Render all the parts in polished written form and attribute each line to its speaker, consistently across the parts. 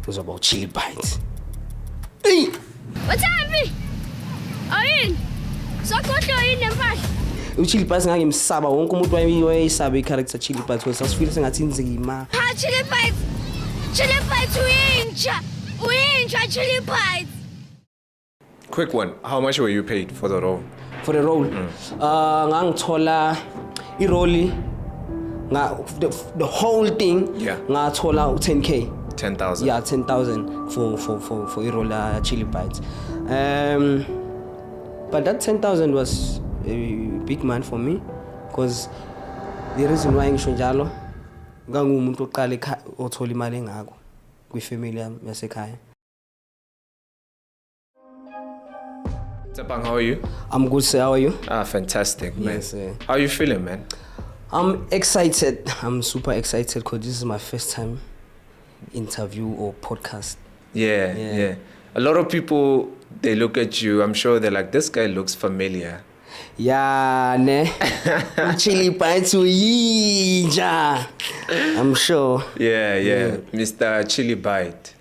Speaker 1: was about Chili Bites. Hey!
Speaker 2: What's happening? Ayun! Sakotlo yun empahla.
Speaker 1: Chili Bites ngangimsaba wonke umuntu wayesaba i-character Chili Bites because sasifile sengathi inzima.
Speaker 2: Ha, Chili Bites! Chili Bites uyinja Chili Bites!
Speaker 3: Quick one, how much were you paid for the role?
Speaker 1: For the role, ngangithola i-role the whole thing.
Speaker 3: Yeah.
Speaker 1: Ngathola 10k.
Speaker 3: 10,000.
Speaker 1: Yeah, 10,000 for i-role Chili Bites. But that 10,000 was a big man for me because the reason why ngisho njalo ngangumuntu oqala othola imali engako kwi-family yami yasekhaya.
Speaker 3: Tsepang, how are you?
Speaker 1: I'm good, sir. How are you?
Speaker 3: Fantastic, man.
Speaker 1: Yes, sir.
Speaker 3: How are you feeling, man?
Speaker 1: I'm excited. I'm super excited because this is my first time interview or podcast.
Speaker 3: Yeah. A lot of people, they look at you, I'm sure they're like, this guy looks familiar.
Speaker 1: Yeah, ne. Chili Bites uyinja. I'm sure.
Speaker 3: Yeah. Mr. Chili Bite.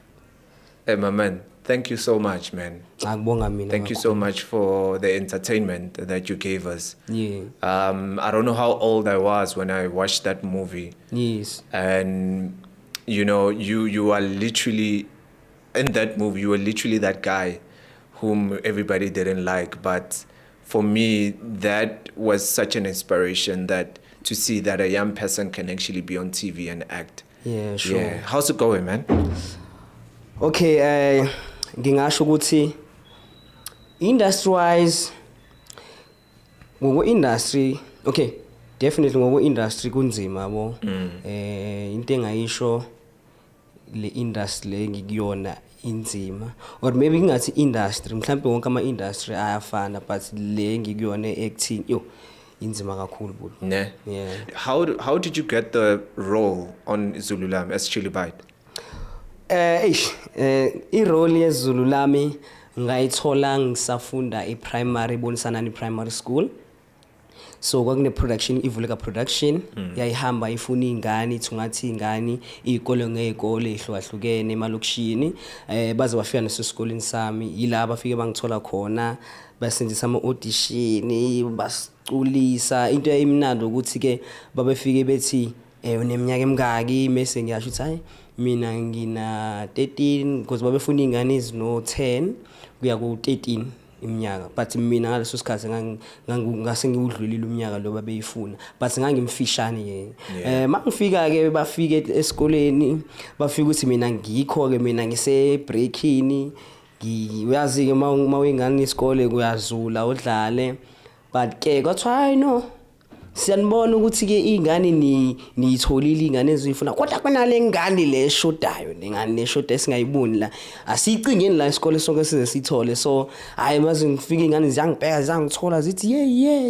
Speaker 3: Hey, my man, thank you so much, man. Thank you so much for the entertainment that you gave us.
Speaker 1: Yeah.
Speaker 3: I don't know how old I was when I watched that movie.
Speaker 1: Yes.
Speaker 3: And you know, you are literally in that movie. You were literally that guy whom everybody didn't like, but for me, that was such an inspiration that to see that a young person can actually be on TV and act.
Speaker 1: Yeah, sure.
Speaker 3: Yeah. How's it going, man?
Speaker 1: Okay, ngingasho ukuthi industry-wise, industry, okay, definitely industry kunzima yabo. Into engayisho le industry le ngikuyona inzima, or maybe ngathi industry mhlawumbe wonke ama industry ayafana, but le ngikuyona acting inzima kakhulu bulo.
Speaker 3: Yeah. How did you get the role on Zululam as Chili Bite?
Speaker 1: I-role yeZululami ngayithola ngisafunda i-primary Bonisanani Primary School. So kwakune production ivuleka production yayihamba ifuna ingane ithungathi ingane izikole ngezikole ehlukahlukene emalokishini baze bafika nasesikoleni sami yila bafike bangithola khona basenzisa ama audition basiculisa into eyimnandi ukuthi ke babefike bethi uneminyaka emingaki mase ngiyasho ukuthi hayi mina ngina 13 because babefuna ingane ezino 10 kuya ku 13 iminyaka, but mina ngaleso sikhathi ngase ngiwudlulile umnyaka lo babeyifuna, but ngangimfishane mangifika ke bafike esikoleni bafika ukuthi mina ngikho ke mina ngise breakini uyazi ke mawengane isikole kuyazula udlale, but ke kwathiwa hayi no siyanibona ukuthi ke ingane niyitholile ingane ezifuna kodwa kunale ngane le shodayo nengane leshoda esingayiboni la asicingeni la isikole sonke size sithole. So hayi maze ngifike ingane ziyangibheka zangithola zithi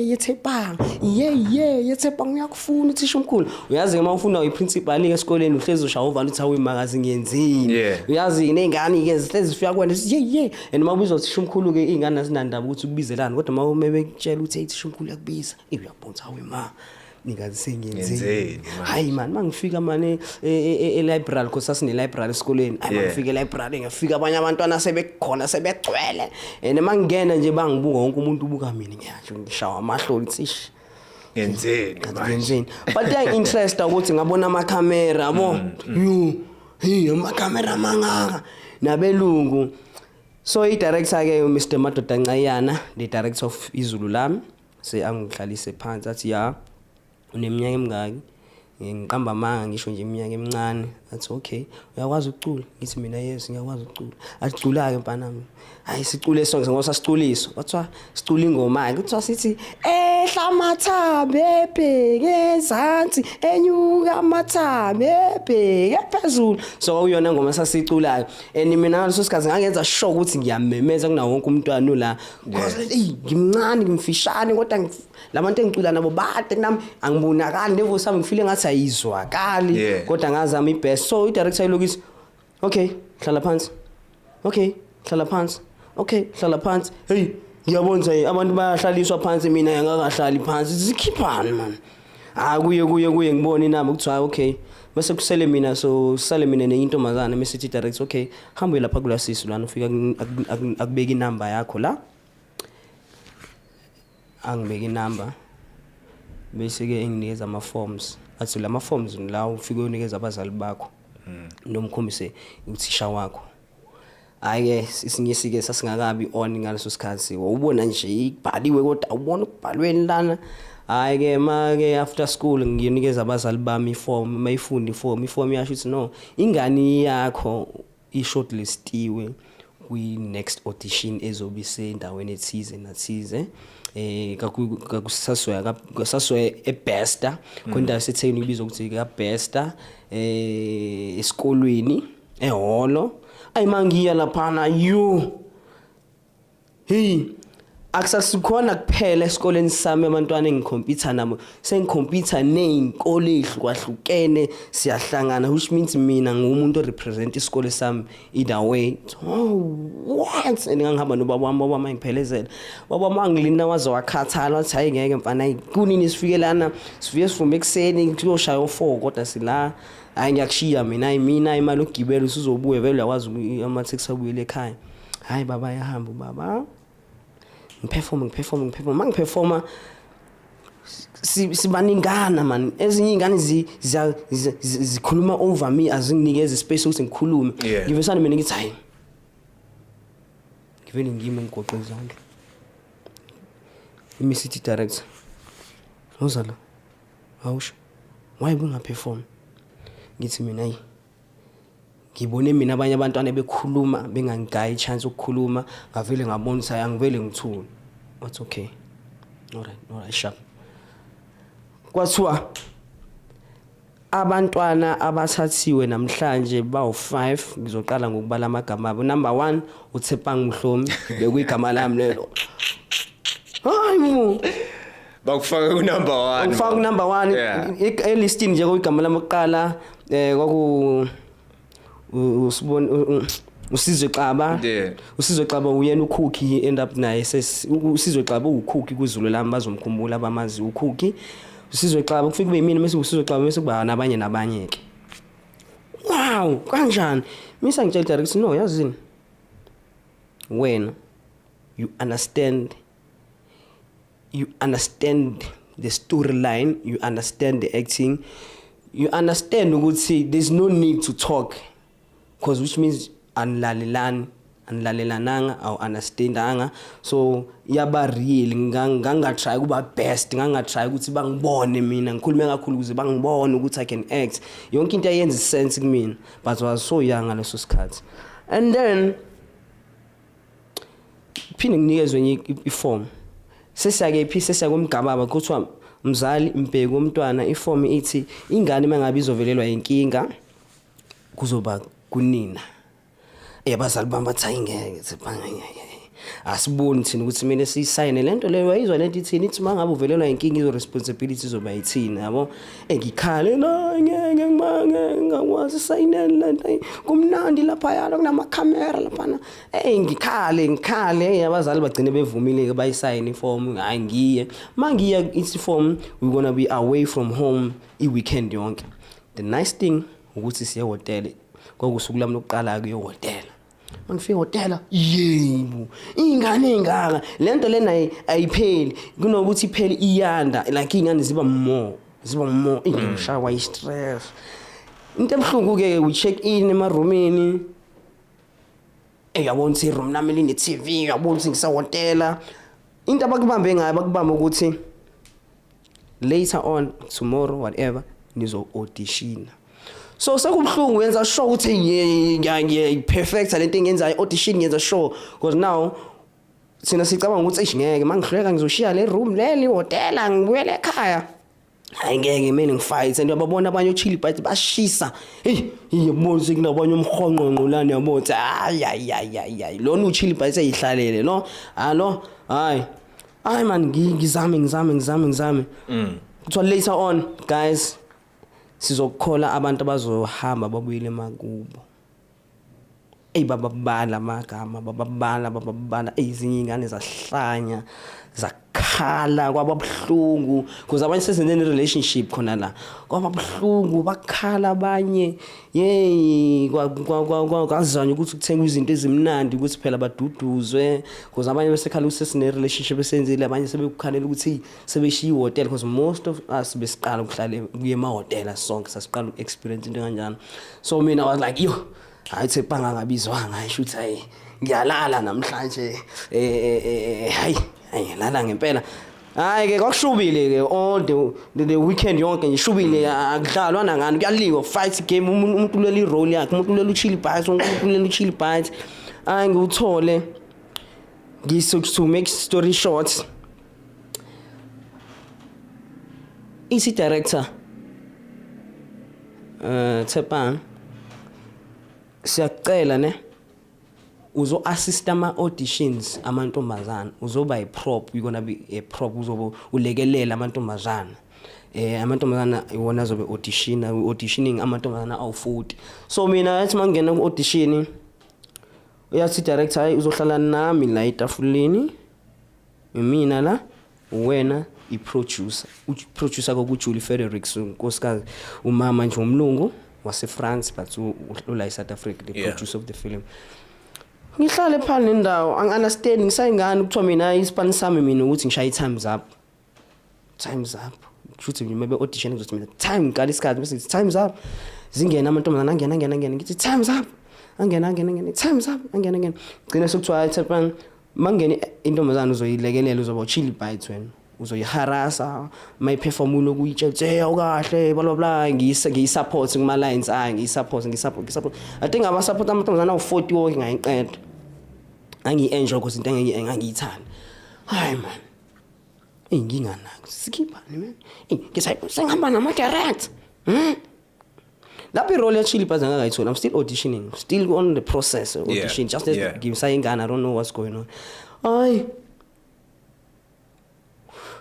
Speaker 1: yethepang yethepang uyakufuna uthisha omkhulu. Uyazi ke mawufuna iprincipal esikoleni uhlezi ushaya uvalo uthi awu imakazi ngiyenzini. Uyazi nezingane ke zihlezi zifika kwena zithi and mabuzo uthisha omkhulu ke ingane azinandaba ukuthi ukubizelana kodwa mawume bekutshela ukuthi uthisha omkhulu yakubiza uyabonza awu ngingazisengenzeni hayi man mangifika manje e-library because sasine library esikoleni mangifika e-library ngafika abanye abantwana sebekhona sebegcwele and mangena nje bangibuka wonke umuntu ubuka mina ngiyasho ngishawa amahloli tsish ngenzeni but I interest ukuthi ngabona ama camera yabo ama camera mangaka nabelungu. So I director ke Mr. Madoda Ncayana, the director of iZululami, angihlalise phansi athi ya uneminyaka emingaki ngiqamba amanga ngisho nje iminyaka emincane athi okay uyakwazi ukucula ngithi mina yes ngiyakwazi ukucula acula ke mfana nami hayi sicule sonke ngoba siculiso kwathiwa sicula ingoma ke kuthiwa sithi ehla amathambo ebheke ezansi enyuka amathambo ebheke phezulu. So uyona ngoma sasiculayo and mina ngaleso sikhathi ngangenza sure ukuthi ngiyamemeza kunawo wonke umntwana la because ngimncane ngimfishane kodwa labantu engicula nabo bade nami angibonakali nevo sami ngifile ngathi ayizwakali kodwa ngazama ibest. So i-director ilokisi okay hlala phansi, okay hlala phansi, okay hlala phansi. Hey ngiyabonza abantu bayahlaliswa phansi mina ngakahlali phansi zikhiphani man. Kuye ngibone nami ukuthi hayi okay bese kusele mina so sale mina neintomazana mesithi direct okay hambe lapha kula sisi lana ufika akubeka inamba yakho la angibeka inamba bese ke enginikeza ama forms athi lama forms la ufike unikeza abazali bakho nomkhombise uthisha wakho hayi isinyesike sasingakabi on ngaleso sikhathi ubona nje ibhaliwe kodwa ubona ukubhalweni lana hayi ke make after school ngiyonikeza abazali bami iform mayifundi iform yasho ukuthi no ingane yakho ishortlistiwe kwi next audition ezobe sendaweni ethize nathize kakusaswe eBesta kondawo setheni ibizwa ukuthi kaBesta esikolweni ehholo ayimangiya laphana hey akusasikhona kuphela esikoleni sami abantwana engikhompyutha nabo sengikhompyutha nezinkole ezihlukahlukene siyahlangana which means mina ngumuntu represent isikole sami either way what ngangihamba nobaba wami engiphelezela baba mangilina waze wakhathala wathi hayi ngeke mfana kunini sifikelana sifike from ekseni kuyoshaya u4 kodwa sila hayi ngiyakushiya mina imali ogibela usuzobuye vele uyakwazi ama taxi abuyele ekhaya hayi baba yahamba baba ngiperform mangiperforma sibaningana man ezinye ingane zikhuluma over me azinginikeza space ukuthi ngikhulume ngivesana mina ngithi hayi ngivele ngime ngigoqe izandla iMCT director uzala awusho why bungaperform ngithi mina hayi ngibone mina abanye abantwana bekhuluma bengangigayi chance ukukhuluma ngavele ngabona ukuthi angivele ngithule what's okay alright sharp kwathiwa abantwana abathathiwe namhlanje bawu5 ngizoqala ngokubala amagama abo number 1 uThepang Mhlomi bekuyigama lami lelo hayi
Speaker 3: bakufaka ku number 1
Speaker 1: ufaka number 1 elistini nje kokugama lami oqala kwaku usibona Usizwe Xaba Usizwe Xaba uyena uCookie end up naye Usizwe Xaba uCookie kuZulu lami bazomkhumbula abamazi uCookie Usizwe Xaba kufika kube yimina mase Usizwe Xaba mase kuba nabanye ke wow kanjani misa ngitshela direct no yazini wena you understand the storyline you understand the acting you understand ukuthi there's no need to talk because which means anlalelananga or understandanga so yaba real nganga try kuba best nganga try ukuthi bangibone mina ngikhulume kakhulu ukuze bangibone ukuthi I can act yonke into ayenza sense kumina but I was so young ngaleso sikhathi and then phinde nginikezwe iform sesiyake komgababa kuthiwa mzali mbheke umntwana iform ithi ingane mangabe izovelelwa inkinga kuzoba kunina abazali bami bathi ngeke asiboni thina ukuthi mina siyisayine lento leyo wayizwa lento ithini ithi mangabe uvelelwa inkinga izo responsibility izoba yithini yabo ngikhale la ngeke ngakwazi sayine lento kumnandi lapha yalo kunama camera lapha ngikhale abazali bagcine bevumile ke bayisayine iform hayi ngiye mangiya iform we gonna be away from home iweekend yonke the nice thing ukuthi siye hotel kokusuku lami lokuqala kuyo hotel mangifika hotel yebo ingane engaka lento lena ayipheli kunokuthi ipheli iyanda like ingane ziba more ingishawa i-stress into ebhlungu ke we check in emaroomini yabona ukuthi iroom nami line TV yabona ukuthi ngisa hotel into abakubambe ngayo bakubamba ukuthi later on tomorrow whatever nizo audition so sekubhlungu yenza sure ukuthi ngiya perfect lento engenza audition yenza sure because now sina sicabanga ukuthi ngeke mangihleka ngizoshiya le room leli hotel ngibuyele ekhaya hayi ngeke mina ngifight and yababona abanye ochili but bashisa yebona ukuthi kunabanye umkhonqonqo lana yabona hayi lona uchili but eyihlalele no hallo hayi man ngizame kuthiwa later on guys sizokukhola abantu abazohamba babuyile emakubo bababala amagama bababala ezinye ingane zahlanya zakhala kwababuhlungu because abanye sesenzene relationship khona la kwababuhlungu bakhala abanye hey kwazanya ukuthi kuthenga izinto ezimnandi ukuthi phela baduduzwe because abanye besekhala ukuthi sesine relationship esenzile abanye sebekukhalela ukuthi sebeshiya hotel because most of us besiqala ukuhlala kuye ema hotel sonke sasiqala experience into kanjani so mina I was like yo hayi Tshepang ngabizwanga ayisho ukuthi hayi ngiyalala namhlanje hayi lala ngempela hayi ke kwakushubile ke all the weekend yonke ngishubile akudlalwa nangani kuyaliwa fight game umuntu ulela role yakhe umuntu ulela uchili bites umuntu ulela uchili bites hayi ngiuthole to make story short isi director Tshepang siyacela ne uzo assist ama auditions amantombazana uzoba iprop you're gonna be a prop uzobo ulekelela amantombazana amantombazana iwona azobe auditioning amantombazana awu40 so mina yathi mangena ku audition uyathi director hayi uzohlala nami la etafuleni mina la wena iproducer kokuJulie Fredericks unkosikazi umama nje umlungu wase France but ula eSouth Africa the producer of the film ngihlale phana nendawo understand ngisayingani ukuthiwa mina ispan sami mina ukuthi ngishaye times up futhi maybe audition ngizothi mina time ngqala isikhathi bese times up zingena amantombazana angena ngithi times up angena times up angena gcina sekuthiwa Tshepang mangene intombazana uzoyilekelela uzoba uchili bites wena uzoyiharasa mayiperform lokuyitshela awukahle bla bla ngiyisupport kuma lines ngiyisupport I think aba support amantombazana awu40 wonke ngayiqeda angi-enjoy because into engiyithanda hayi man inkinga nako sikiphani man ngisayibo sengihamba nama direct lapho irole ya Chili Bites ngakayithola I'm still auditioning still on the process of audition just as give sayingana I don't know what's going on hayi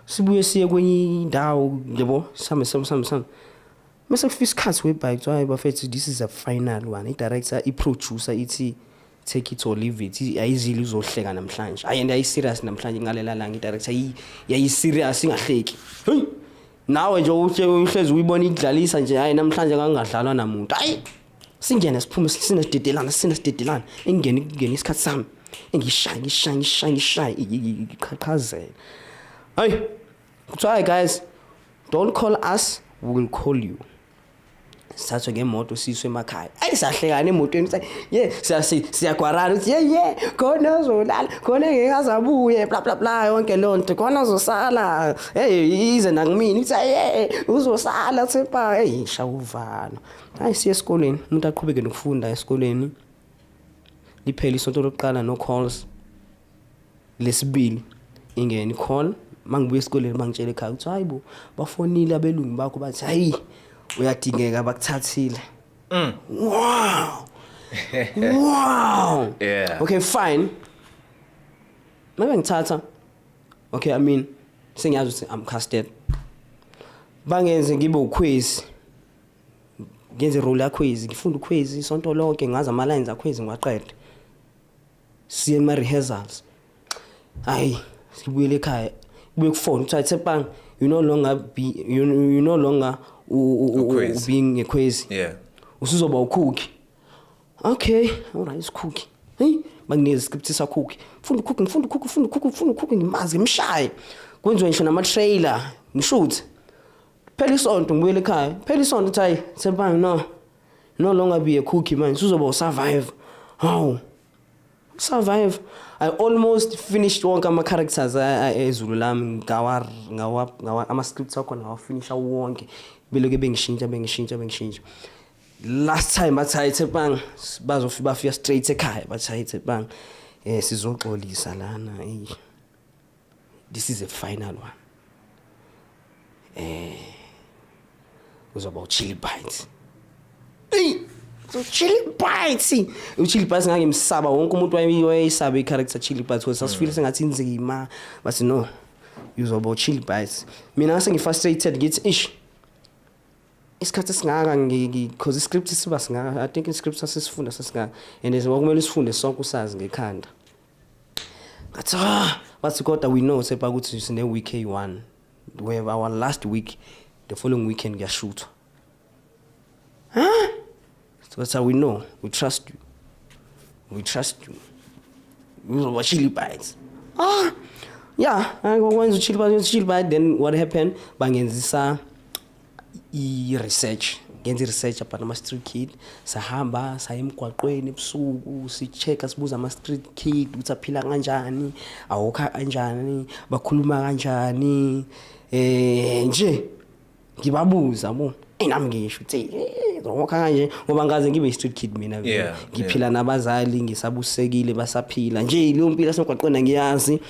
Speaker 1: sibuye siye kwenye indawo yabo same mase kufika isikhathi webike hayi bafethu this is a final one i-director i-producer ithi take it or leave it ayizili uzohleka namhlanje ayi serious namhlanje ngalela langa i-director yayi serious ingahleki hey nawe nje uhlezi uyibona ikudlalisa nje hayi namhlanje ngangadlalwa namuntu hayi singene siphume sinesidedelana engene isikhathi sami engishaya iqhaqhazela hey kuthiwa guys don't call us we will call you satho ngemoto siswe emakhaya ayisahlekana emotweni siyagwarana uthi khona uzolala khona ngekazabuye bla bla bla yonke lonto khona uzosala ize nakimini uthi uzosala Tshepang shawuvana hayi siya esikoleni umuntu aqhubeke nokufunda esikoleni liphela isonto lokuqala no calls lesibili ingene call mangibuye esikoleni mangitshela ekhaya uthi hayibo bafonile abelungu bakho bathi hayi uyadingeka bakuthathile wow
Speaker 3: yeah
Speaker 1: okay fine manje ngithatha okay I mean sengiyazi ukuthi I'm casted bangenze ngibe ukhwezi ngenze role yakhwezi ngifunda ukhwezi isonto lonke ngazi ama lines akhwezi ngiwaqede siye ema rehearsals hayi sibuyele ekhaya kube kufona uthi Tshepang you no longer being a crazy usuzoba ukhukhi okay alright isikhukhi hey bangineze script sakhukhi funda ukhukhi ngimazi ngimshaye kwenziwe ngisho nama trailer ngishoot phela isonto ngibuyele ekhaya phela isonto uthi hayi Tshepang no longer be a cookie man usuzoba survive how survive I almost finished wonke ama characters eZulu lami ngawa ama scripts akho nawa finisha wonke beloke bengishintsha last time bathi Tshepang bafika straight ekhaya bathi Tshepang sizoxolisa lana this is a final one uzoba uchili bites so Chili Bites uChili Bites ngangimsaba wonke umuntu wayesaba i-character Chili Bites because sasifile sengathi inzima but no uzoba Chili Bites mina ngase ngifrustrated ngithi isikhathi singaka because iscript siba singaka I think iscript sasifunda sasingaka and kwakumele sifunde sonke usazi ngekhanda ngathi bathi kodwa we know sepa ukuthi sine week A1 we have our last week the following weekend ngiyashoot so that's how we know we trust you uzoba Chili Bites yeah ngokwenza Chili Bites then what happened bangenzisa i-research ngenza i-research about ama-street kid sahamba saya emgwaqweni ebusuku si-check sibuza ama-street kid ukuthi aphila kanjani awokha kanjani bakhuluma kanjani nje ngibabuza yabo nami ngisho uthi ngokha kanje ngoba ngaze ngibe i-street kid mina ngiphila nabazali ngisabusekile basaphila nje leyo mpilo yasemgwaqweni ngiyazi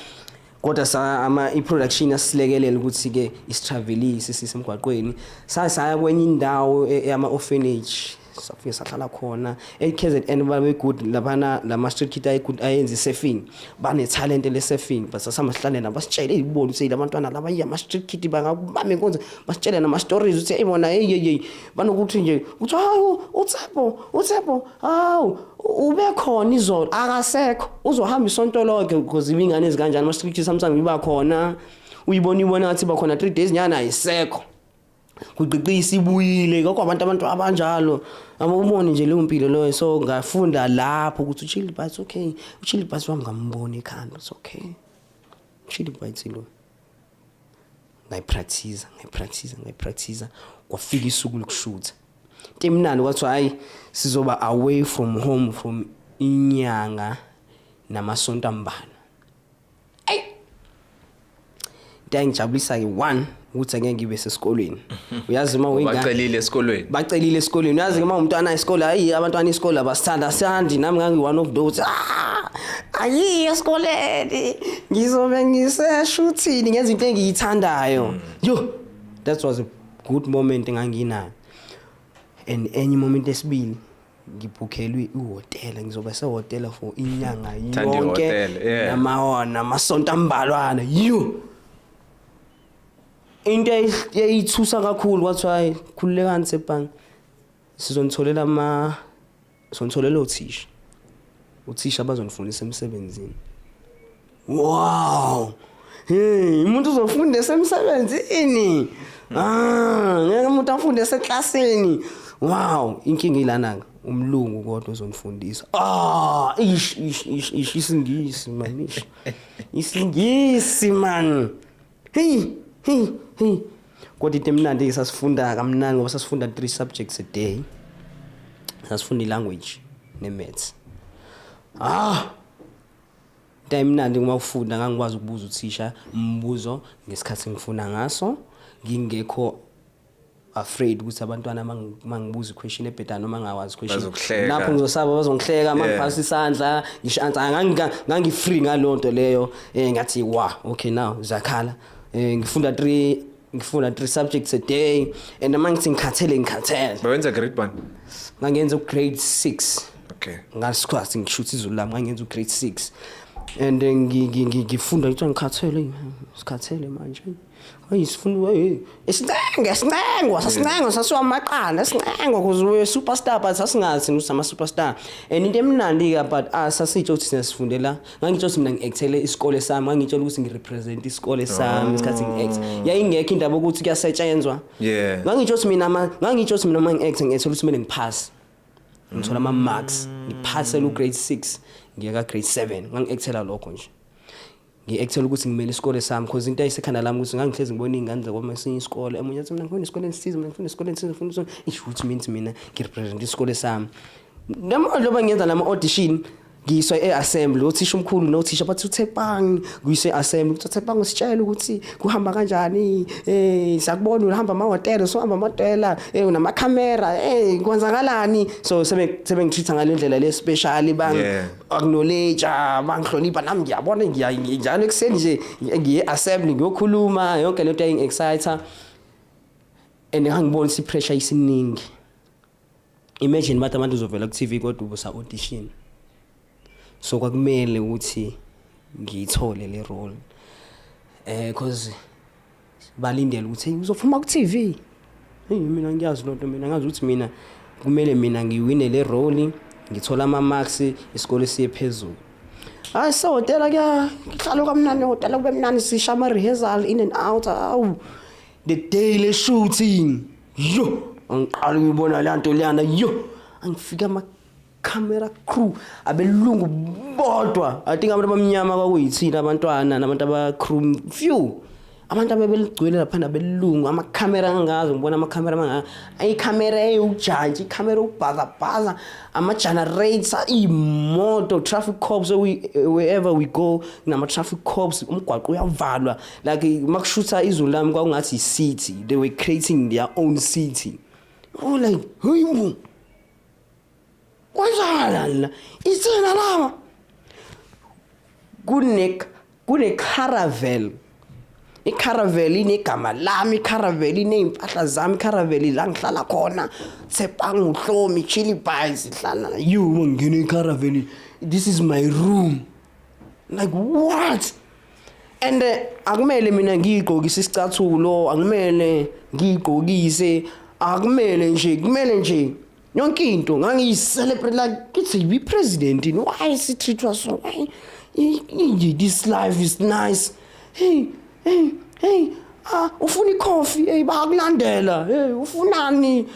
Speaker 1: kodwa i-production yasilekelela ukuthi ke istravelise sisemgwaqweni saya kwenye indawo ama-orphanage safike sahlala khona KZN babe good labana lama street kid ayenza surfing bane talent le surfing basasama sihlale nabo basitshele ibona ukuthi labantwana laba ama street kid bangabame konze basitshele nama stories ukuthi eyibona hey banokuthi nje uthi hawu uTshepo hawu ube khona izolo akasekho uzohamba isonto lonke because ibingane ezikanjani ama street kid sometimes iba khona uyibona ngathi ba khona 3 days nyana ayisekho kuqiqisa ibuyile kokho abantu abanjalo abubone nje leyo mpilo loyo so ngafunda lapho ukuthi uChili Bites okay uChili Bites wami ngambona ekhanda it's okay uChili Bites lo ngayipractice kwafika isuku lokushoot temnani kwathi hayi sizoba away from home from inyanga namasonto ambana ngijabulisa ke one ukuthi angeke ngibe sesikolweni uyazi uma
Speaker 3: bacelile
Speaker 1: esikolweni uyazi uma umntwana isikole hayi abantwana isikole abasithanda sandi nami ngangi one of those ayi esikoleni ngizobe ngiseshooting ngenza into engiyithandayo yo that was a good moment enganginayo and any moment esibili ngibhukhelwe ihotela ngizoba sehotela for inyanga yonke namasonto ambalwana yo into eyithusa kakhulu kwathi hayi khululekani sebhangi sizonitholela uthisha abazonifundisa emsebenzini wow umuntu uzofundisa emsebenzini ngeke umuntu afunde eseklasini wow inkinga ilananga umlungu kodwa uzonifundisa isingisi man hey kodwa itemnandi sasifunda kamnandi ngoba sasifunda 3 subjects a day sasifunda ilanguage nemaths temnandi uma ufunda ngangikwazi ukubuza uthisha umbuzo ngesikhathi ngifuna ngaso ngingekho afraid ukuthi abantwana mangibuza question ebhedana noma ngawazi question lapho ngizosaba bazongihleka mangiphasa isandla ngisho answer ngangifree ngalonto leyo ngathi okay now zakhala ngifunda 3 subjects a day and mangithi ngikhathele
Speaker 3: bawenza grade 1
Speaker 1: ngangenza grade 6
Speaker 3: okay
Speaker 1: ngasikwazi ngishuthi izulu lami ngangenza grade 6 and ngifunda ukuthi ngikhathele manje ayisifunda isincengo sasiwamaqanda isincengo kuze superstar but sasingazi usama superstar and into emnandi ka but sasitsho ukuthi siyasifundela ngangitsho ukuthi mina ngiactele isikole sami ngangitshela ukuthi ngirepresent isikole sami isikhathi ngiact yayingekho indaba ukuthi kuyasetshenzwa ngangitsho ukuthi mina uma ngiact ngiyethela ukuthi kumele ngipass ngithola ama marks ngiphasela grade 6 ngiyeka grade 7 ngangiactela lokho nje ngiactela ukuthi ngimele isikole sami because into ayisekhanda lami ukuthi ngangihlezi ngibona izingane zakwa esinye isikole emunye athi mina ngifuna isikole esithize mina ngifuna isikole esithize ngifuna so it means mina ngirepresent isikole sami noma ngenza lama audition ngiswa eassembly uthisha omkhulu nothisha bathi uThepang kuyise assembly uThepang usitshela ukuthi kuhamba kanjani sakubona uhamba amahotela so hamba amahotela unama camera kwenzakalani so sebe ngitreata ngalendlela le special acknowledge bangihlonipha nami ngiyabona njalo ekseni nje ngiye assembly ngiyokhuluma yonke lento aying exciter and ngangibona si pressure isiningi imagine bathi abantu uzovela ku TV kodwa ubusa audition so kwakumele ukuthi ngiyithole le role because balindele ukuthi uzofuma ku TV hey mina ngiyazi lonto mina ngazi ukuthi mina kumele mina ngiwine le role ngithola ama marks isikole siye phezulu hayi sehotela ngihlalo kamnandi hotela kube mnandi sisha ama rehearsal in and out awu the daily shooting yo angiqala ngibona le nto leyana yo angifika ama camera crew abelungu bodwa I think abantu abamnyama kwakuyithina abantwana nabantu aba crew few abantu abebeligcwele lapha nabelungu ama camera angazi ngibona ama camera manga ayi camera eyujudge camera ubhaza ama generator imoto traffic cops wherever we go nama traffic cops umgwaqo uyavalwa like makushutha izulu lami kwakungathi city they were creating their own city oh like hey kwanjani itsena lama kune caravel icaravel inegama lami caravel ineimpahla zami caravel la ngihlala khona Tshepangu Hlomi Chili Pies ihlala you ngene caravel this is my room like what and akumele mina ngigqokise isicathulo akumele ngigqokise akumele nje yonke into ngangiyicelebrate like kithi be president why is it treat us so why this life is nice hey ufuna coffee hey bakulandela hey ufunani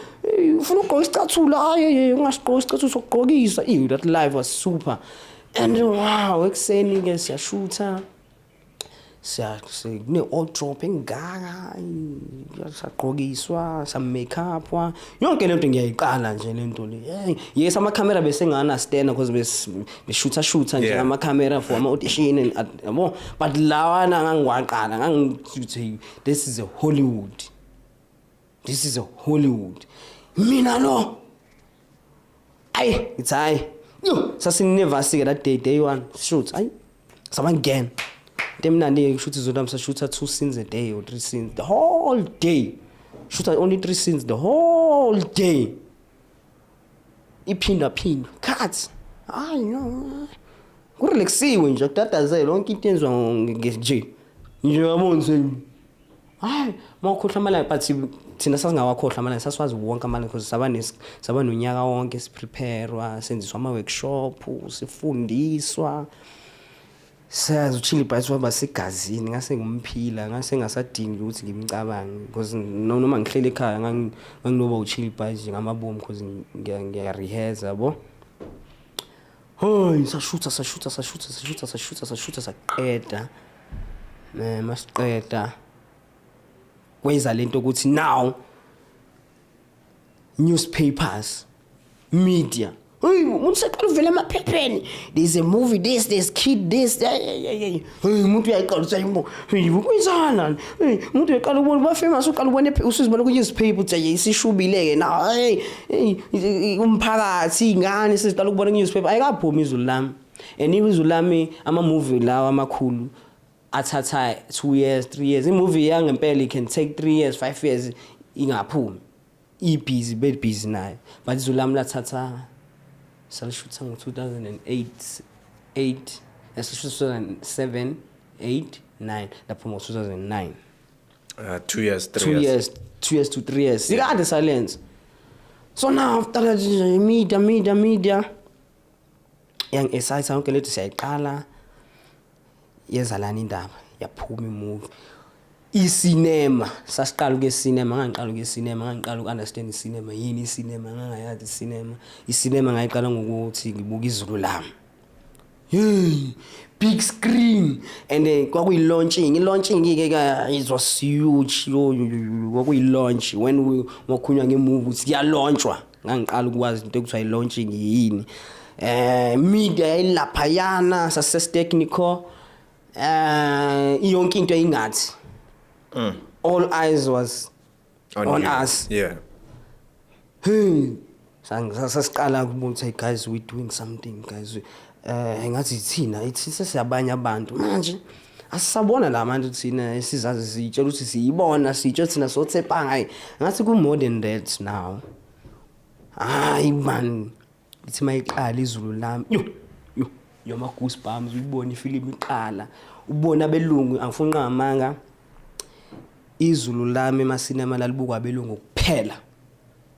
Speaker 1: ufuna ugqoka isicathulo hayi ungasigqoka isicathulo sokugqokisa that life was super and wow ekseni ke siyashutha kune all drop engaka saqhokiswa sa make up yonke lento ngiyayiqala nje lento le yes ama camera bese ngana stand because beshootha nje ama camera for ama audition yabo but lawana ngangiwaqala ngangithi this is a Hollywood mina lo it's yo sasineva sike that day one shoot sabangena Temnandi shoot izodam sa shoot 2 scenes a day or 3 scenes the whole day. Shoot only 3 scenes the whole day. Iphinda cut. Hayi no. Kurelaxiwe nje kutatazela lonke into enzwa nje. Nje yabona nje. Hayi mawukhohla amala but thina sasingawakhohla amala sasiwazi wonke amala because saba nonyaka wonke sipreparewa senziswa ama workshop sifundiswa sazi uChili Pies waba segazini ngase ngumphila ngase ngasadingi ukuthi ngimcabange because noma ngihlele ekhaya nganginoba uChili Pies ngamabomu because ngiya rehearse yabo hoy sashutha saqeda masiqeda kwenza lento ukuthi now newspapers media hey umuntu seqala uvela emaphepheni there's a movie there's kid hey umuntu uyayiqala usayimbo hey kuyizana hey umuntu uyayiqala ubona ba famous uqala ubona usizibona ku newspaper uthi isishubileke na hey umphakathi ingane siziqala ukubona ku newspaper ayikaphumi izulu lami and izulu lami ama movie lawa amakhulu athatha 2 years 3 years imovie yangempela it can take 3 years 5 years ingaphumi busy nayo but izulu lami lathatha salishutha ngo2008 2007 8 9 lapho ngo2009
Speaker 3: 2 years 3
Speaker 1: years 2 years to 3 years the silence so now after media yang excite sonke lethu siyayiqala yezalana indaba yaphuma imovie icinema sasiqala ke cinema ngangiqala ukunderstand icinema yini icinema ngangayazi icinema ngayiqala ngokuthi ngibuka izulu lami hey big screen and kwakuyi launching ke it was huge kwakuyi launch when wakhunywa ngemovie ukuthi ya launchwa ngangiqala ukwazi into ekuthiwa i launching yini media yayilapha yana success technical yonke into ayingathi all eyes was on us.
Speaker 3: Yeah.
Speaker 1: Hey, sasiqala ukubona ukuthi guys we doing something guys. Ngathi thina ithi sesiyabanye abantu manje asisabona la manje thina sizazi sitshela ukuthi siyibona sitsho thina soTshepangu hayi ngathi ku more than that now. Hayi man ithi mayiqala izulu lami yo ma goosebumps uyibona ifilimu iqala ubona abelungu angifuni ngamanga izulu lami emasinema lalibukwa abelungu kuphela.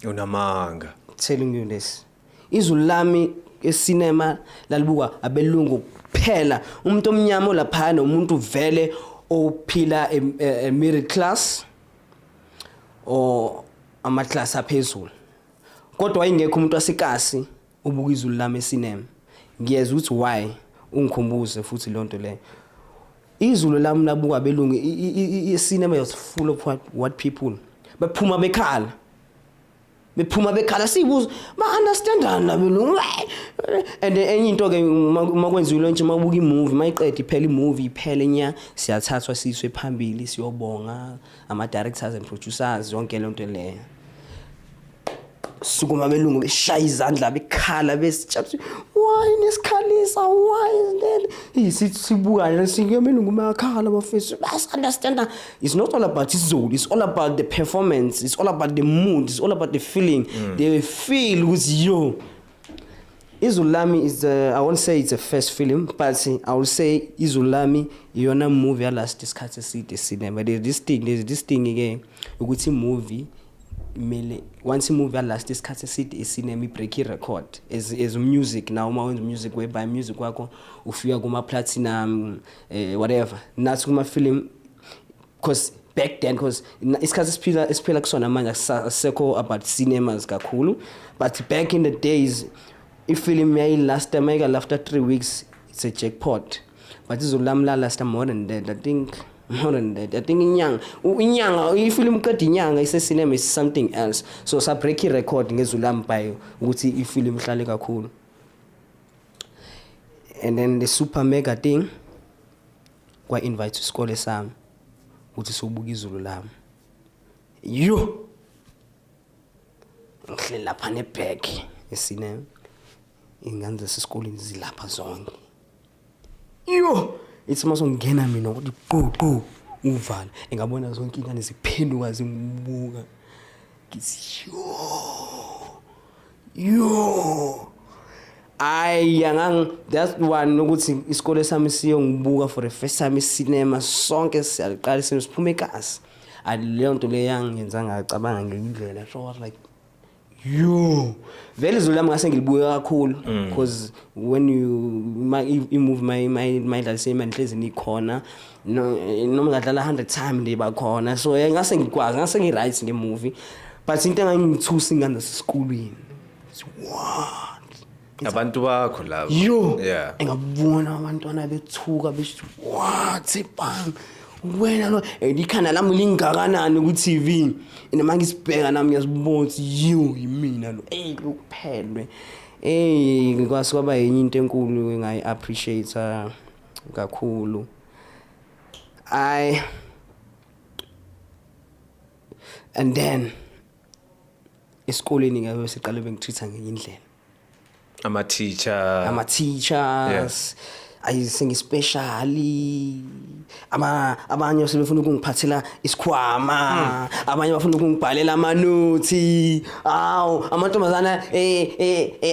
Speaker 3: Unamanga.
Speaker 1: Telling you this. Izulu lami ecinema lalibuka abelungu kuphela. Umuntu omnyama lapha nomuntu vele ophila a middle class or ama class aphezulu. Kodwa ayingekho umuntu wasekasi ubuka izulu lami ecinema. Ngiyeza ukuthi why ungikhumbuze futhi lonto le. Izulu lami labuka abelungu icinema was full of what people. Bephuma bekhala sibuza ba understandana labelungu. And enye into ke makwenziwe nje mabuka imovie mayiqeda iphela imovie iphele nya siyathathwa siswe phambili siyobonga ama directors and producers yonke lento leyo. Sukuma belungu beshaya izandla bekhala besijabula why nesikhalisa why is that sibuka singabelungu makhala bafethu bas understand it's not all about izulu, it's all about the performance, it's all about the mood, it's all about the feeling. They feel with you. Izulu lami is I won't say it's a first film, but I will say Izulu lami iyona movie last isikhathi eside cinema. There's this thing again ukuthi movie mele once movie last isikhathi eside cinema break record as music. Now uma wenza music whereby music wakho ufika kuma platinum whatever not kuma film, because back then because isikhathi esiphila kusona manje asekho about cinemas kakhulu, but back in the days if film last time after 3 weeks it's a jackpot. But Izulu lami last time more than that. I think inyanga ifilm kade inyanga ise cinema is something else. So sa break record ngeZulu lami by ukuthi ifilm ihlale kakhulu. And then the super mega thing kwa invite isikole sami ukuthi sobuka Izulu lami. Yo ngihle lapha nebag ecinema ingane zasesikoleni zilapha zonke. Yo it's masongena mina ukuthi go uvala engabona zonke ingane ziphenduka zimbuka ngithi yo that's one ukuthi isikole sami siyo ngibuka for the first time icinema sonke siyaqala siphume ekasi leyo nto le yangenza ngacabanga ngendlela. So I was like yo vele Izulu lami ngase ngilibuka kakhulu because when you move my dlalise imali hlezi nikhona noma ngadlala 100 times ndiba khona. So ngase ngikwazi ngase ngiright ngemovie, but into engangithusa ingane sesikolweni what
Speaker 3: abantu bakho labo
Speaker 1: yo
Speaker 3: yeah
Speaker 1: engabona abantwana bethuka besho what bang wena lo ikhana lami lingakanani ku TV noma ngisibheka nami ngiyazibona ukuthi yo yimina lo lokuphelwe ngikwazi kwaba yenye into enkulu engayi appreciate kakhulu. And then esikoleni ngabe siqale bengitreat ngenye indlela
Speaker 3: ama
Speaker 1: teachers ayisengi specially abanye sebefuna ukungiphathela isikhwama, abanye bafuna ukungibhalela amanothi. Amantombazana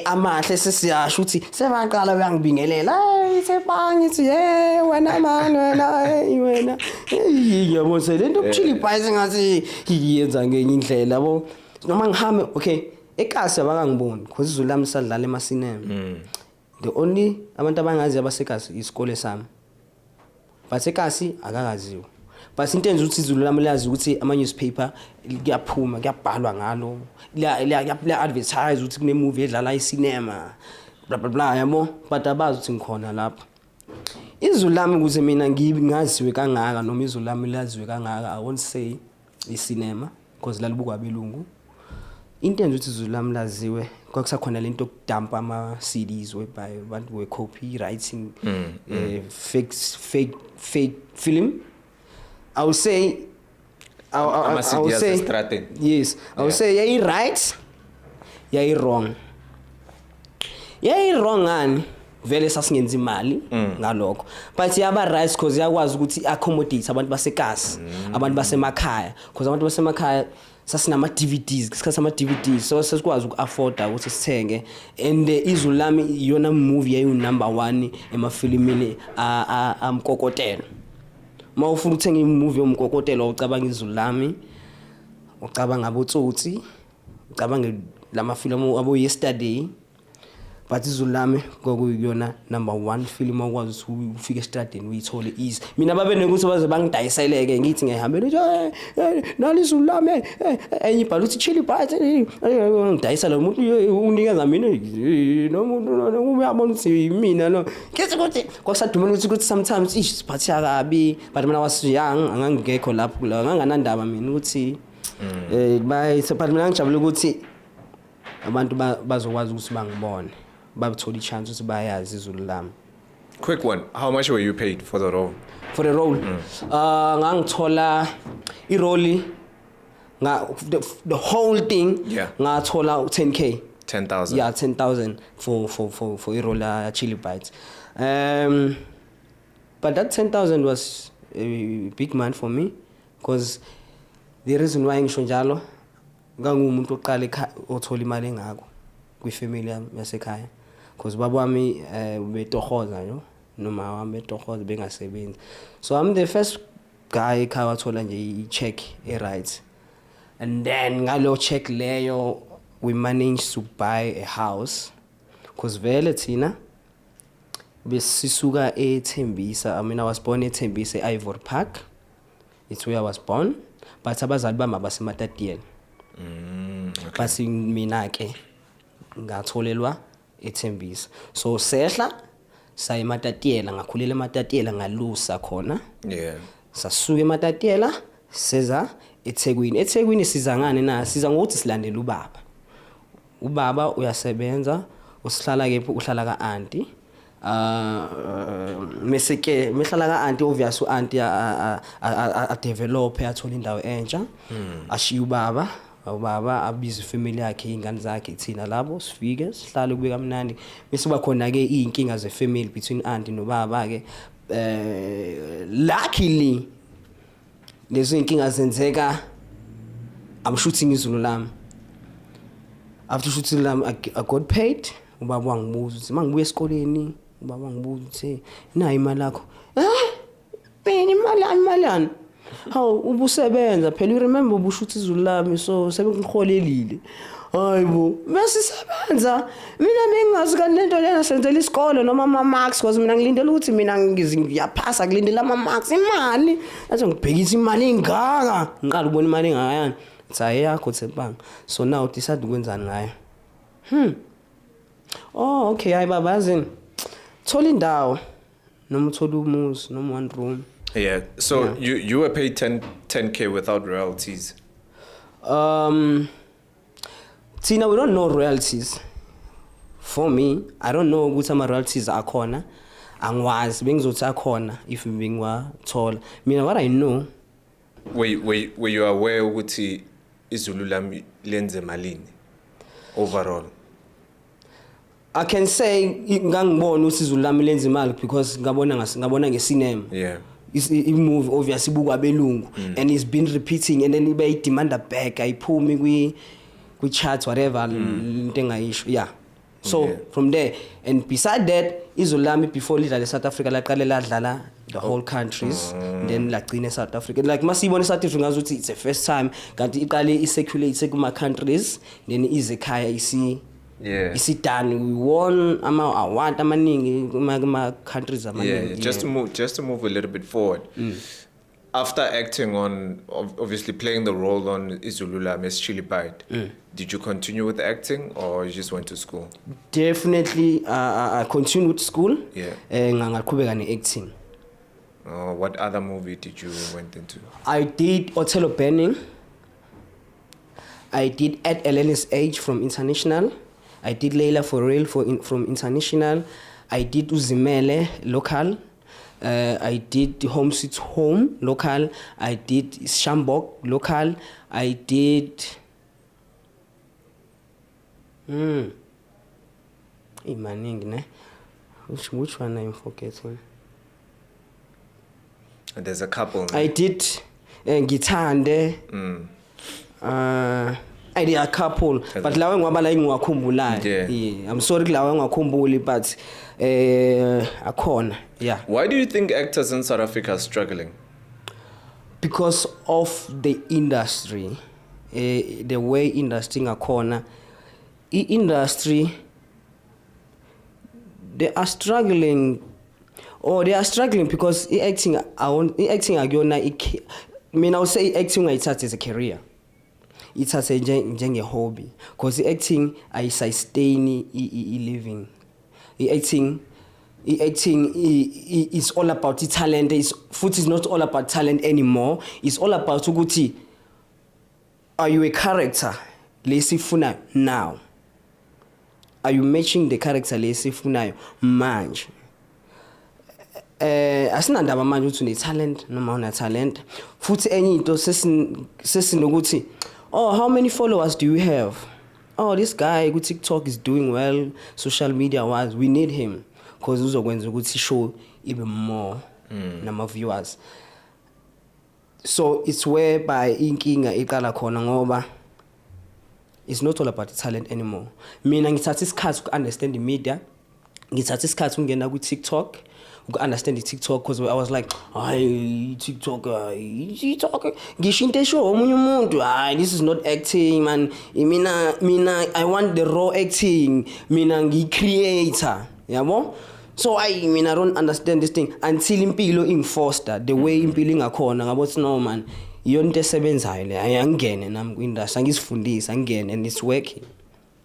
Speaker 1: amahle sesiyasho ukuthi sebaqala bayangibingelela sebangithi wena man wena ngiyabona lento kuchili bhayisi ngathi yenza ngenye indlela yabo noma ngihambe okay ekasi abangangiboni because Izulu lami sadlala emasinema. The only abantu abangazi abasekasi isikole sami, but ekasi akakaziwa. But into enza ukuthi Izulu lami lazi ukuthi ama newspaper kuyaphuma kuyabhalwa ngalo la advertise ukuthi kune movie edlala icinema blah blah blah yabo, but abazi ukuthi ngikhona lapha. Izulu lami ukuze mina ngingaziwe kangaka noma Izulu lami laziwe kangaka I won't say icinema because lalibuka abelungu. Into enza ukuthi Izulu lami laziwe kwakusakhona lento okudampa ama CDs whereby abantu we copywriting fake film. I would say yes, I would say yeah right yeah wrong ngani vele sasingenza imali ngalokho, but yaba right because yakwazi ukuthi accommodate abantu basekasi abantu basemakhaya, because abantu basemakhaya sasinama DVDs isikhathi sama DVDs so sesikwazi uku-afforda ukuthi sithenge. And Izulu lami iyona movie yayi number 1 emafilimini amkokotelo. Uma ufuna ukuthenga imovie yomkokotelo ucabanga Izulu lami ucabanga abotsotsi ucabanga lamafilimu abo yesterday but izulu lami kokuyona number 1 film okwazi ukuthi ufike estradini uyithole easy mina babe nekuthi baze bangidayiseleke ngithi ngihambele nje nali izulu lami enye ibhala ukuthi chili bites ngidayisela umuntu unikeza mina nomuntu uyabona ukuthi mina no ngithi ukuthi kwakusadumela ukuthi sometimes isiphatha kabi but mina was young angangekho lapho nganganandaba mina ukuthi but mina ngijabule ukuthi abantu bazokwazi ukuthi bangibone babuthola ichance ukuthi bayazi izulu lami.
Speaker 3: Quick one, how much were you paid for the role?
Speaker 1: For the role ngangithola irole the whole thing ngathola 10k
Speaker 3: 10,000.
Speaker 1: yeah 10,000 for irole Chili Bites but that 10,000 was a big man for me because the reason why ngisho njalo ngangumuntu oqala othola imali engako kwifamily yami yasekhaya because baba wami betohoza noma wami betohoza bengasebenzi so I'm the first guy ekhaya wathola nje i-check right and then ngalo check leyo we managed to buy a house because vele thina besisuka eThembisa. I mean I was born eThembisa Ivory Park, it's where I was born but abazali bami abasematatiyela basi mina ke ngatholelwa eThembisa so sehla saye eMatatiyela ngakhulela eMatatiyela ngalusa khona sasuka eMatatiyela seza eThekwini siza ngane na siza ngokuthi silandele ubaba uyasebenza usihlala kephi uhlala kaAnti meseke mehlala kaAnti obvious uAnti a develop yathola indawo entsha ashiya ubaba abiza ifamily yakhe ingane zakhe thina labo sifike sihlale kube kamnandi bese kuba khona ke inkinga ze family between auntie nobaba ke luckily lezo inkinga zenzeka I'm shooting izulu lami after shooting lami I got paid ubaba wangibuza ukuthi mangibuye esikoleni ubaba wangibuza ukuthi nayi imali yakho phela imali how ubusebenza phela you remember ubushuthi izulu lami so sebengikholelile hayibo masisebenza mina bengazi kanento lena senzela isikole noma ama marks because mina ngilindele ukuthi mina ngiyaphasa kulindela ama marks imali athi ngibhekisa imali engaka ngiqala ubona imali engakayani tsaye yakho tsebanga so now decide ukwenzani ngayo oh okay hayi baba yazini thola indawo noma uthola umuzi noma one room.
Speaker 3: Yeah. So you were paid 10k without royalties.
Speaker 1: Tina, we don't know royalties. For me, I don't know ukuthi ama royalties akhona. Angwazi bengizothi akhona if bengwathola. Mina what I know.
Speaker 3: Were you aware ukuthi izulu lami lenze malini overall?
Speaker 1: I can say ngangibona ukuthi izulu lami lenze imali because ngabona ngecinema.
Speaker 3: Yeah.
Speaker 1: It's a movie obviously buku abelungu and it's been repeating and then ibe demand back ayiphumi kwi charts whatever into engayisho so from there and beside that izulu lami before lidlala South Africa laqale ladlala the whole countries then lagcina South Africa like masibona South Africa ngazuthi it's the first time kanti iqale iseculates kuma countries then izekhaya isidani we won award amaningi kuma countries amaningi.
Speaker 3: Just to move a little bit forward. After acting on obviously playing the role on Izulu Lami as Chili Bite, did you continue with acting or you just went to school?
Speaker 1: Definitely I continued with school. Ngaqhubeka ne-acting.
Speaker 3: What other movie did you went into?
Speaker 1: I did Othello Burning. I did At Elena's Age from International. I did Layla for Real from International. I did Uzimele local. I did Home Sweet Home local. I did Shambok local. I did which one I'm forgetting?
Speaker 3: There's a couple.
Speaker 1: I did Ngithande. I did a couple, but lawe ngwabala ngwakhumbulayo. Yeah, I'm sorry lawe ngwakhumbuli but akhona. Yeah.
Speaker 3: Why do you think actors in South Africa are struggling?
Speaker 1: Because of the industry. the way industry ngakhona industry they are struggling because acting akuyona mina I say acting ungayithatha as a career ithathe njenge hobby because acting I sustain living acting is all about talent. Food is not all about talent anymore. It's all about ukuthi are you a character lesifuna now? Are you matching the character lesifunayo manje? Asinandaba manje ukuthi une talent noma una talent. Futhi enye into sesinokuthi how many followers do you have? This guy ku TikTok is doing well, social media wise, we need him. Because uzokwenza ukuthi show even more nama viewers. So it's whereby inkinga iqala khona ngoba it's not all about the talent anymore. Mina ngithatha isikhathi to understand the media, ngithatha isikhathi ungena ku TikTok, to understand the TikTok because I was like, TikTok ngisho into esho omunye umuntu, this is not acting man. Mina I want the raw acting. Mina ngi-creator, yabo? So I don't understand this thing until impilo ingifoster the way impilo ingakhona ngabothi no man yonke esebenzayo le ayangene nami ku-industry angisifundisa angene and it's working,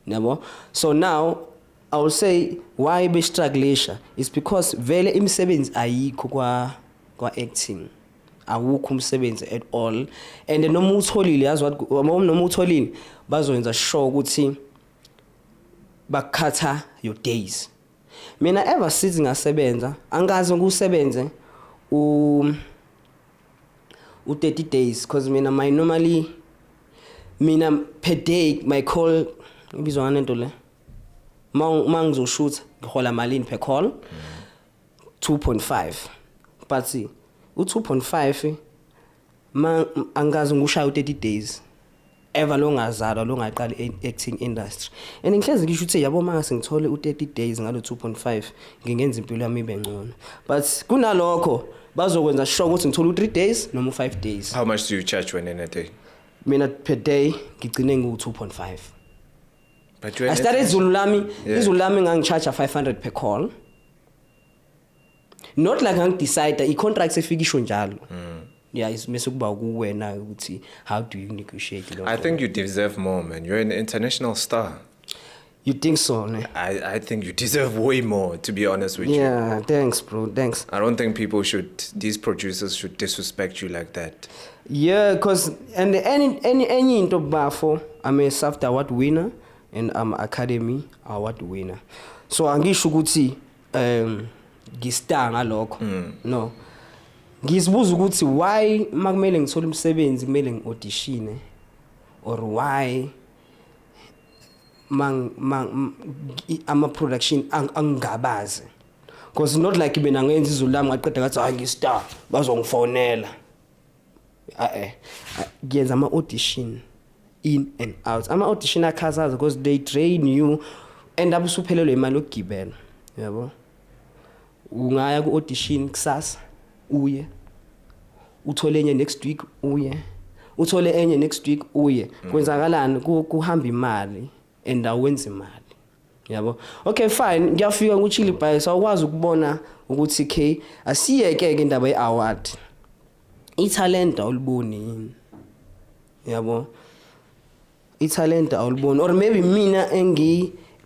Speaker 1: yabo? So now I will say why be strugglisha is because vele imisebenzi ayikho kwa acting, awukho umsebenzi at all, and noma utholile yazi noma utholile bazoyenza sure ukuthi bakhatha your days. Mina ever since ngasebenza angazi ukusebenze u 30 days because mina per day my call ibizwa ngane nto le mangizoshoot ngihola malini per call 2.5 but see u 2.5 angazi ngushaya u 30 days ever longazalwa longaqala acting industry and ngihlezi ngisho ukuthi yabo mase ngithole u 30 days ngalo 2.5 ngingenza impilo yami ibe ngcono but kunalokho bazokwenza sure ukuthi ngithole u 3 days noma u 5 days.
Speaker 3: How much do you charge when in a day?
Speaker 1: Mina per day ngigcine ngu 2.5.
Speaker 3: But you
Speaker 1: I started Zulu Lami ngangicharge 500 per call. Not like ngangidecide i-contract sefikisho njalo. Yeah, it's mesukuba kuwena ukuthi how do you negotiate it?
Speaker 3: I think you deserve more, man. You're an international star.
Speaker 1: You think so, ne?
Speaker 3: I think you deserve way more, to be honest with you.
Speaker 1: Yeah, thanks, bro. Thanks.
Speaker 3: I don't think these producers should disrespect you like that.
Speaker 1: Yeah, because and any into bafo, I'm a SAFTA award winner and I'm Academy award winner. So angisho ukuthi ngistar ngalokho. No. Ngizibuza ukuthi why makumele ngithole umsebenzi kumele ngiauditione or why ama production angabazi because not like mina ngenza izulu lami ngaqeda ngathi hayi ngistar bazongifonela ngiyenza ama audition in and out ama audition akhazaza because they train you and abusuphelelwe imali yokugibela, yabo? Ungaya ku audition kusasa uye uthole enye next week uye uthole enye next week uye kwenzakalani kuhamba imali and awenza imali, yabo? Okay fine, ngiyafika nguchili bias awukwazi ukubona ukuthi ke asiyeke ke indaba yeaward italent awuliboni yini, yabo? Italent awuliboni or maybe mina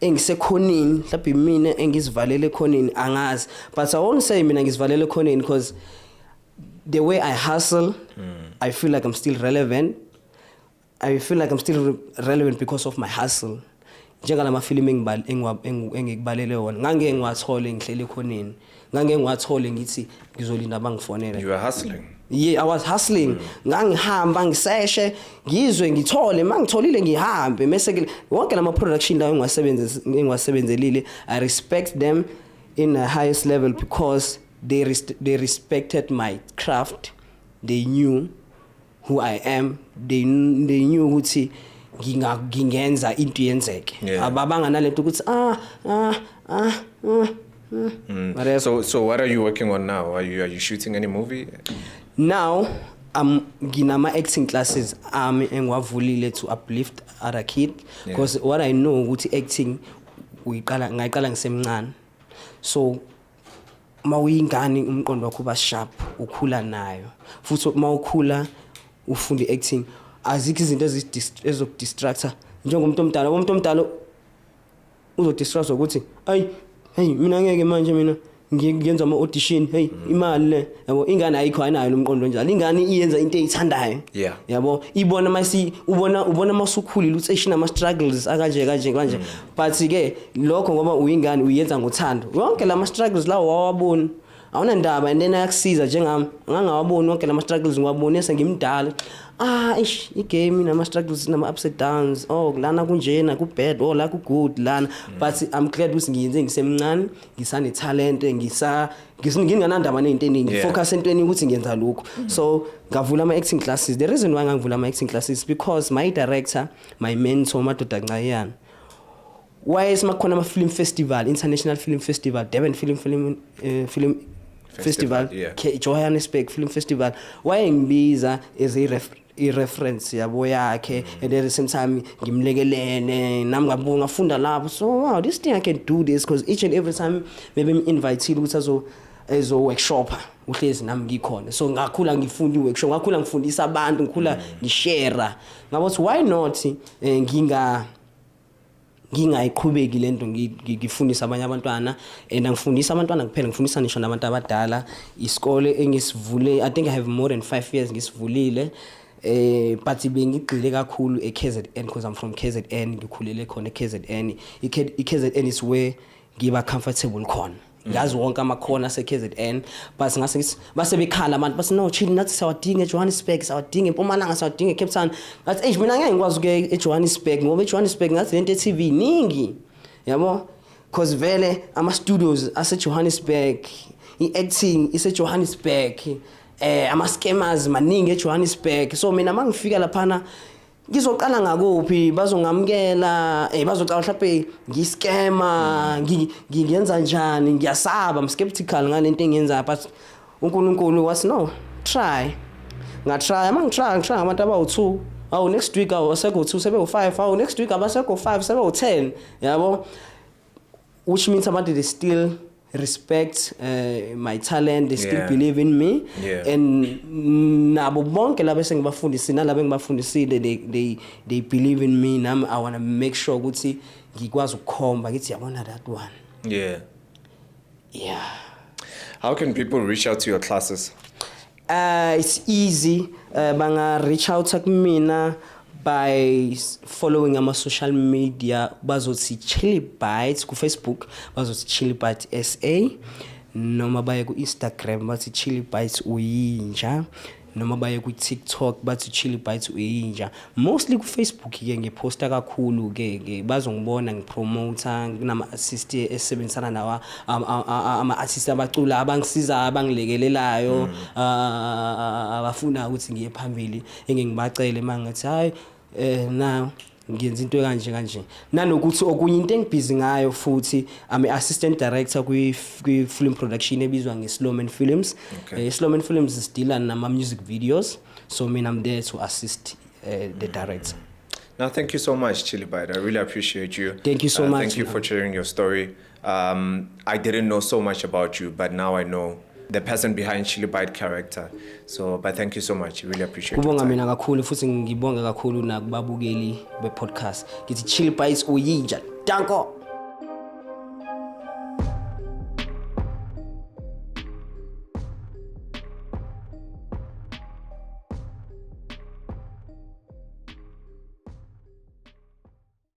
Speaker 1: engisekhonini mhlawumbe mina engizivalele khonini angazi but I won't say mina ngizivalele khonini because the way I hustle I feel like I'm still relevant. I feel like I'm still relevant because of my hustle. Njengala mafilm engikubalele wona ngange ngiwathole ngihlele khonini ngange ngiwathole ngithi ngizolinda bangifonele.
Speaker 3: You were hustling.
Speaker 1: Yeah, I was hustling. Ngangihamba ngiseshe ngizwe ngithole mangitholile ngihambe mase wonke lama production la engiwasebenzelile I respect them in a highest level because they respected my craft. They knew who I am. They knew ukuthi ngingenza into yenzeke. Ababanganalento ukuthi
Speaker 3: So what are you working on now? Are you shooting any movie?
Speaker 1: Now nginama acting classes engiwavulile to uplift other kids because what I know ukuthi acting ngayiqala ngisemncane. So mawuyingane umqondo wakho uba sharp ukhula nayo futhi mawukhula ufunda acting azikho izinto ezokudistracta njengomuntu omdala uzodistract ukuthi hey mina ngeke manje mina ngiyenza ama audition hey imali le yabo ingane ayikho ayinayo lo mqondo njalo ingane iyenza into eyithandayo yabo ibona mase ubona masukhulile uthi eshina ama struggles akanje but ke lokho ngoba uyingane uyenza ngothando yonke lama struggles lawo wawabona awuna ndaba and then ayakusiza njengami ngangawaboni wonke lama struggles ngiwabonisa ngimdala igame inama struggles nama ups and downs lana kunjena ku bad la ku good lana but I'm glad ukuthi ngiyenze ngisemncane ngisane talent nginganandaba nezinto eningi focus entweni ukuthi ngiyenza lokho so ngavula ama acting classes. The reason why ngavula ama acting classes because my director my mentor Madoda Ncayana wayesemakhona ama film festival, international film festival, Durban film festival, Johannesburg Film Festival wayengibiza as a reference yabo yakhe and at the same time ngimlekelene nami ngafunda lapho so wow this thing I can do this because each and every time maybe invite ukuthi ezo workshop uhlezi nami ngikhona so ngakhula ngifunda iworkshop ngakhula ngifundisa abantu ngikhula ngishare ngabothi why not ngingayiqhubeki lento ngifundisa abanye abantwana and ngifundisa abantwana kuphela ngifundisa nisho nabantu abadala isikole engisivule I think I have more than 5 years ngisivulile but bengigxile kakhulu eKZN because I'm from KZN ngikhulele khona eKZN iKZN is where ngiba comfortable khona ngazi wonke amakhona seKZN but ngase ngithi base bekhala abantu base no chill nathi sawadinga eJohannesburg sawadinga eMpumalanga sawadinga eCape Town ngathi mina ngeke ngikwazi ukuya eJohannesburg ngoba eJohannesburg ngathi lento eTV ningi yabo because vele ama studios aseJohannesburg iacting iseJohannesburg ama scammers maningi eJohannesburg so mina mangifika laphana ngizoqala ngakuphi bazongamkela bazocala mhlawumbe ngiscammer ngiyenza njani ngiyasaba I'm skeptical ngalento engiyenza but uNkulunkulu was no try ngitry abantu abawu2 next week asekho 2 sebe u5 next week abasekho 5 sebe u10 yabo which means about they still respect my talent they still believe in me and nabo bonke laba sengibafundisi nalabo engibafundisile they believe in me nami I want to make sure ukuthi ngikwazi ukukhomba ngithi yabona that one
Speaker 3: How can people reach out to your classes?
Speaker 1: It's easy banga reach out kumina by following ama social media bazothi Chilli Bites ku Facebook bazothi Chilli Bites SA noma baye ku Instagram bathi Chilli Bites uyinja noma baye ku TikTok bathi Chilli Bites uyinja mostly ku Facebook ke ngiposta kakhulu ke bazongibona ngipromoter nginama assist esebenzisana nawa ama artists abacula abangisiza abangilekelelayo abafuna ukuthi ngiye phambili engengibacele mangathi hayi now ngiyenza into kanje nanokuthi okunye into engibhizi ngayo futhi I'm assistant director kwi film production ebizwa ngeSlowman Films. Slowman Films is dealing nama music videos so I'm there to assist the director.
Speaker 3: Now thank you so much Chilli Bites. I really appreciate you.
Speaker 1: Thank you so much.
Speaker 3: Thank you for sharing your story. I didn't know so much about you but now I know the person behind Chilli Bites character. So but thank you so much. I really appreciate it.
Speaker 1: Kubonga mina kakhulu futhi ngibonga kakhulu nakubabukeli be podcast. Ngithi Chilli Bites uyinja. Danko.